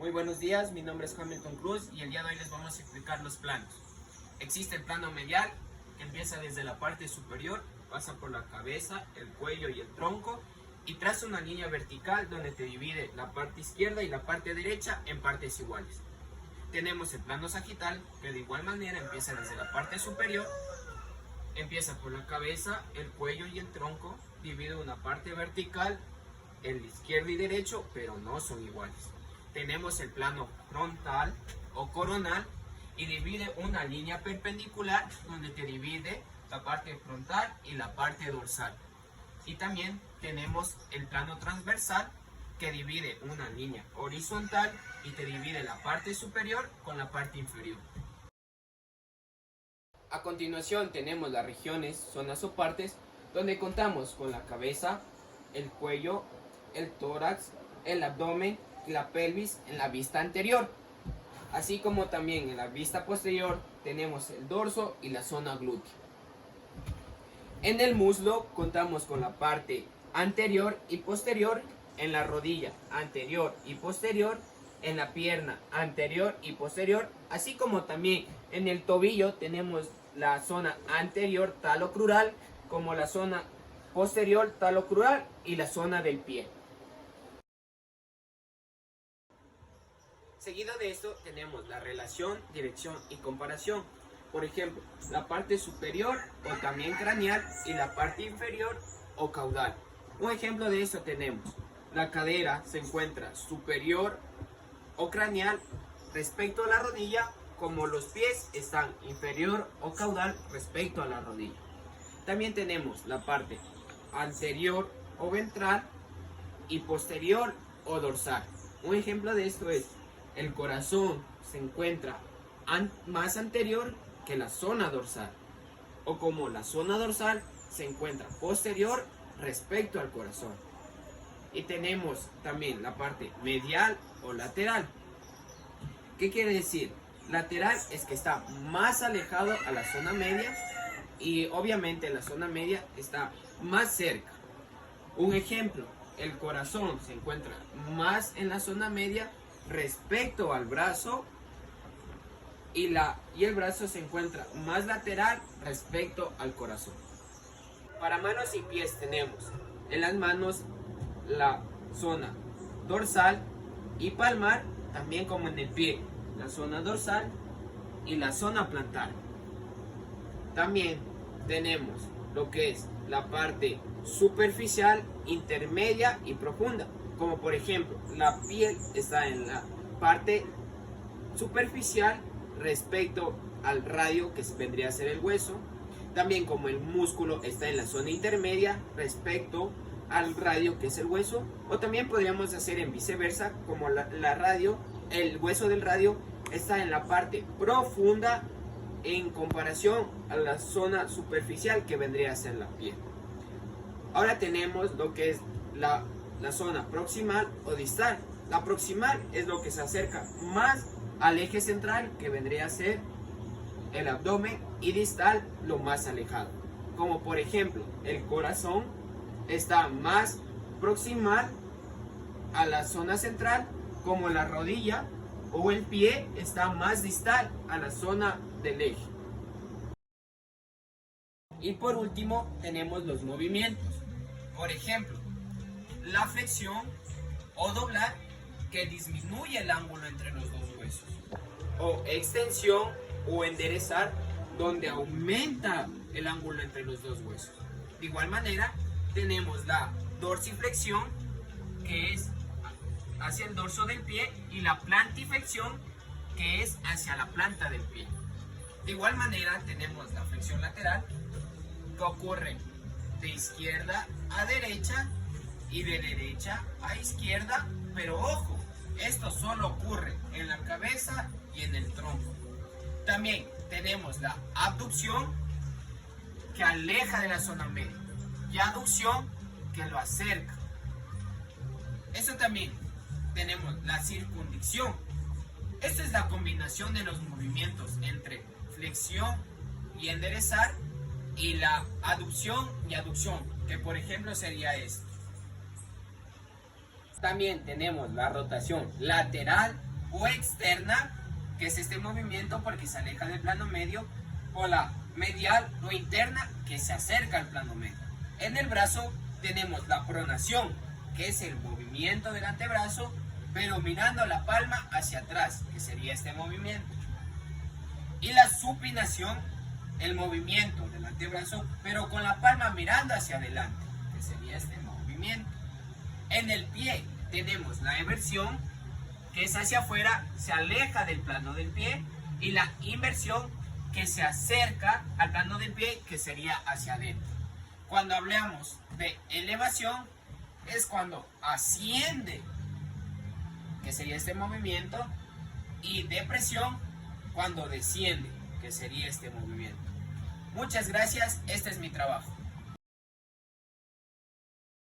Muy buenos días, mi nombre es Hamilton Cruz y el día de hoy les vamos a explicar los planos. Existe el plano medial, que empieza desde la parte superior, pasa por la cabeza, el cuello y el tronco y traza una línea vertical donde te divide la parte izquierda y la parte derecha en partes iguales. Tenemos el plano sagital, que de igual manera empieza desde la parte superior, empieza por la cabeza, el cuello y el tronco, divide una parte vertical, el izquierdo y derecho, pero no son iguales. Tenemos el plano frontal o coronal y divide una línea perpendicular donde te divide la parte frontal y la parte dorsal. Y también tenemos el plano transversal que divide una línea horizontal y te divide la parte superior con la parte inferior. A continuación tenemos las regiones, zonas o partes donde contamos con la cabeza, el cuello, el tórax, el abdomen y la pelvis en la vista anterior. Así como también en la vista posterior tenemos el dorso y la zona glútea. En el muslo contamos con la parte anterior y posterior, en la rodilla anterior y posterior, en la pierna anterior y posterior, así como también en el tobillo tenemos la zona anterior talocrural, como la zona posterior talocrural y la zona del pie. Seguido de esto tenemos la relación, dirección y comparación. Por ejemplo, la parte superior o también craneal y la parte inferior o caudal. Un ejemplo de esto tenemos: la cadera se encuentra superior o craneal respecto a la rodilla, como los pies están inferior o caudal respecto a la rodilla. También tenemos la parte anterior o ventral y posterior o dorsal. Un ejemplo de esto es: el corazón se encuentra más anterior que la zona dorsal, o como la zona dorsal se encuentra posterior respecto al corazón. Y tenemos también la parte medial o lateral. ¿Qué quiere decir? Lateral es que está más alejado a la zona media y obviamente la zona media está más cerca. Un ejemplo: el corazón se encuentra más en la zona media respecto al brazo y el brazo se encuentra más lateral respecto al corazón. Para manos y pies tenemos en las manos la zona dorsal y palmar, también como en el pie, la zona dorsal y la zona plantar. También tenemos lo que es la parte superficial, intermedia y profunda, como por ejemplo la piel está en la parte superficial respecto al radio, que vendría a ser el hueso, también como el músculo está en la zona intermedia respecto al radio, que es el hueso, o también podríamos hacer en viceversa, como el hueso del radio está en la parte profunda en comparación a la zona superficial, que vendría a ser la piel. Ahora tenemos lo que es la zona proximal o distal. La proximal es lo que se acerca más al eje central, que vendría a ser el abdomen, y distal lo más alejado, como por ejemplo el corazón está más proximal a la zona central, como la rodilla o el pie está más distal a la zona del eje. Y por último tenemos los movimientos. Por ejemplo, la flexión o doblar, que disminuye el ángulo entre los dos huesos, o extensión o enderezar, donde aumenta el ángulo entre los dos huesos. De igual manera tenemos la dorsiflexión, que es hacia el dorso del pie, y la plantiflexión, que es hacia la planta del pie. De igual manera tenemos la flexión lateral, que ocurre de izquierda a derecha y de derecha a izquierda, pero ojo, esto solo ocurre en la cabeza y en el tronco. También tenemos la abducción, que aleja de la zona media, y aducción, que lo acerca. Esto también tenemos la circunducción. Esta es la combinación de los movimientos entre flexión y enderezar, y la aducción y aducción, que por ejemplo sería esto. También tenemos la rotación lateral o externa, que es este movimiento porque se aleja del plano medio, o la medial o interna, que se acerca al plano medio. En el brazo tenemos la pronación, que es el movimiento del antebrazo, pero mirando la palma hacia atrás, que sería este movimiento. Y la supinación, el movimiento del antebrazo, pero con la palma mirando hacia adelante, que sería este movimiento. En el pie tenemos la eversión, que es hacia afuera, se aleja del plano del pie, y la inversión, que se acerca al plano del pie, que sería hacia adentro. Cuando hablamos de elevación, es cuando asciende, que sería este movimiento, y depresión, cuando desciende, que sería este movimiento. Muchas gracias, este es mi trabajo.